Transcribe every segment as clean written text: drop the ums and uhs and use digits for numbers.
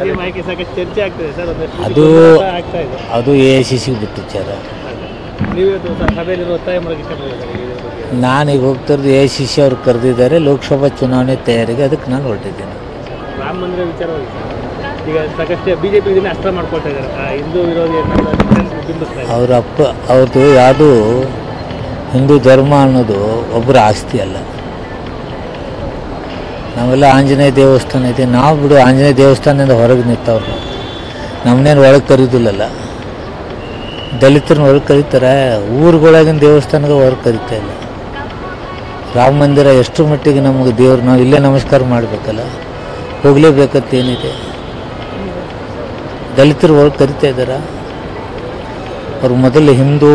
ಚರ್ಚೆ ಆಗ್ತದೆ ಸರ್, ಅದು AICC ಬಿಟ್ಟು ವಿಚಾರ. ನಾನೀಗ ಹೋಗ್ತಿರೋದು AICC ಅವ್ರು ಕರೆದಿದ್ದಾರೆ ಲೋಕಸಭಾ ಚುನಾವಣೆ ತಯಾರಿಗೆ, ಅದಕ್ಕೆ ನಾನು ಹೊರಟಿದ್ದೀನಿ. ರಾಮ ಮಂದಿರ ವಿಚಾರವಾಗಿ ಈಗ ಸಾಕಷ್ಟು ಬಿಜೆಪಿ ಅಸ್ತ್ರ ಮಾಡ್ಕೊಳ್ತಾ ಇದ್ದಾರೆ, ಹಿಂದೂ ವಿರೋಧಿ ಅವ್ರದ್ದು ಯಾವುದು ಹಿಂದೂ ಧರ್ಮ ಅನ್ನೋದು ಒಬ್ಬರ ಆಸ್ತಿ ಅಲ್ಲ. ನಾವೆಲ್ಲ ಆಂಜನೇಯ ದೇವಸ್ಥಾನ ಇದೆ, ನಾವು ಬಿಡು ಆಂಜನೇಯ ದೇವಸ್ಥಾನದಿಂದ ಹೊರಗೆ ನಿಂತವ್ರು, ನಮ್ಮನ್ನೇನು ಒಳಗೆ ಕರೀದಿಲ್ಲಲ್ಲ. ದಲಿತರನ್ನ ಹೊರಗೆ ಕರೀತಾರೆ, ಊರುಗಳಾಗಿನ ದೇವಸ್ಥಾನಕ್ಕೆ ಹೊರಗೆ ಕರೀತಾ ಇಲ್ಲ. ರಾಮ ಮಂದಿರ ಎಷ್ಟು ಮಟ್ಟಿಗೆ ನಮಗೆ ದೇವ್ರು, ನಾವು ಇಲ್ಲೇ ನಮಸ್ಕಾರ ಮಾಡಬೇಕಲ್ಲ, ಹೋಗಲೇಬೇಕಂತೇನಿದೆ. ದಲಿತರು ಹೊರಗೆ ಕರಿತಾ ಇದ್ದಾರೆ. ಅವ್ರು ಮೊದಲು ಹಿಂದೂ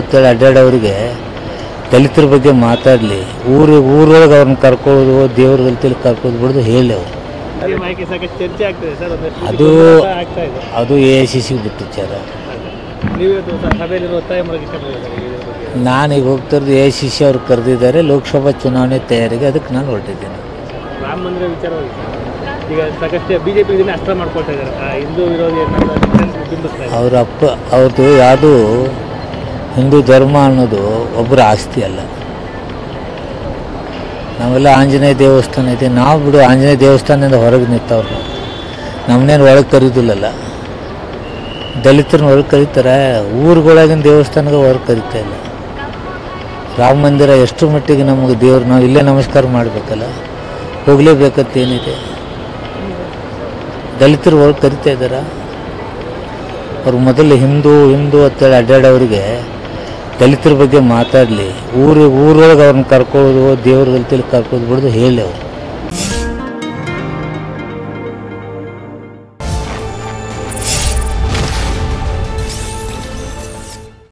ಅಂತೇಳಿ ಅಡ್ಡಾಡೋರಿಗೆ ದಲಿತರ ಬಗ್ಗೆ ಮಾತಾಡಲಿ, ಊರೊಳಗೆ ಅವ್ರನ್ನ ಕರ್ಕೊಳ್ಳೋದು, ದೇವ್ರ ಗಲ್ತಿಲಿ ಕರ್ಕೋದು ಬಿಡೋದು ಹೇಳಿ ಅವರು. ಚರ್ಚೆ ಆಗ್ತದೆ ಸರ್, ಅದು AICC ಬಿಟ್ಟು ವಿಚಾರ. ನಾನೀಗ ಹೋಗ್ತಿರೋದು AICC ಅವ್ರು ಕರೆದಿದ್ದಾರೆ ಲೋಕಸಭಾ ಚುನಾವಣೆ ತಯಾರಿಗೆ, ಅದಕ್ಕೆ ನಾನು ಹೊರಟಿದ್ದೀನಿ. ರಾಮ ಮಂದಿರ ವಿಚಾರವಾಗಿ ಈಗ ಸಾಕಷ್ಟು ಬಿಜೆಪಿ ಅಸ್ತ್ರ ಮಾಡ್ಕೊಳ್ತಾ ಇದ್ದಾರೆ, ಹಿಂದೂ ವಿರೋಧಿ ಅವ್ರದ್ದು ಯಾವುದು ಹಿಂದೂ ಧರ್ಮ ಅನ್ನೋದು ಒಬ್ಬರ ಆಸ್ತಿ ಅಲ್ಲ. ನಾವೆಲ್ಲ ಆಂಜನೇಯ ದೇವಸ್ಥಾನ ಇದೆ, ನಾವು ಬಿಡು ಆಂಜನೇಯ ದೇವಸ್ಥಾನದಿಂದ ಹೊರಗೆ ನಿಂತವ್ರು, ನಮ್ಮನ್ನೇನು ಒಳಗೆ ಕರೀದಿಲ್ಲಲ್ಲ. ದಲಿತರನ್ನ ಹೊರಗೆ ಕರೀತಾರೆ, ಊರುಗಳಾಗಿನ ದೇವಸ್ಥಾನಕ್ಕೆ ಹೊರಗೆ ಕರೀತಾ ಇಲ್ಲ. ರಾಮ ಮಂದಿರ ಎಷ್ಟು ಮಟ್ಟಿಗೆ ನಮಗೆ ದೇವ್ರು, ನಾವು ಇಲ್ಲೇ ನಮಸ್ಕಾರ ಮಾಡಬೇಕಲ್ಲ, ಹೋಗಲೇಬೇಕಂತೇನಿದೆ. ದಲಿತರು ಹೊರಗೆ ಕರಿತಾ ಇದ್ದಾರೆ. ಅವ್ರು ಮೊದಲು ಹಿಂದೂ ಅಂತೇಳಿ ಅಡ್ಡಾಡೋರಿಗೆ ದಲಿತರ ಬಗ್ಗೆ ಮಾತಾಡಲಿ, ಊರೊಳಗೆ ಅವ್ರನ್ನ ಕರ್ಕೊಳ್ಳೋದು, ದೇವ್ರ ಗಲ್ತಿಲಿ ಕರ್ಕೋದು ಬಿಡೋದು ಹೇಳಿ ಅವರು.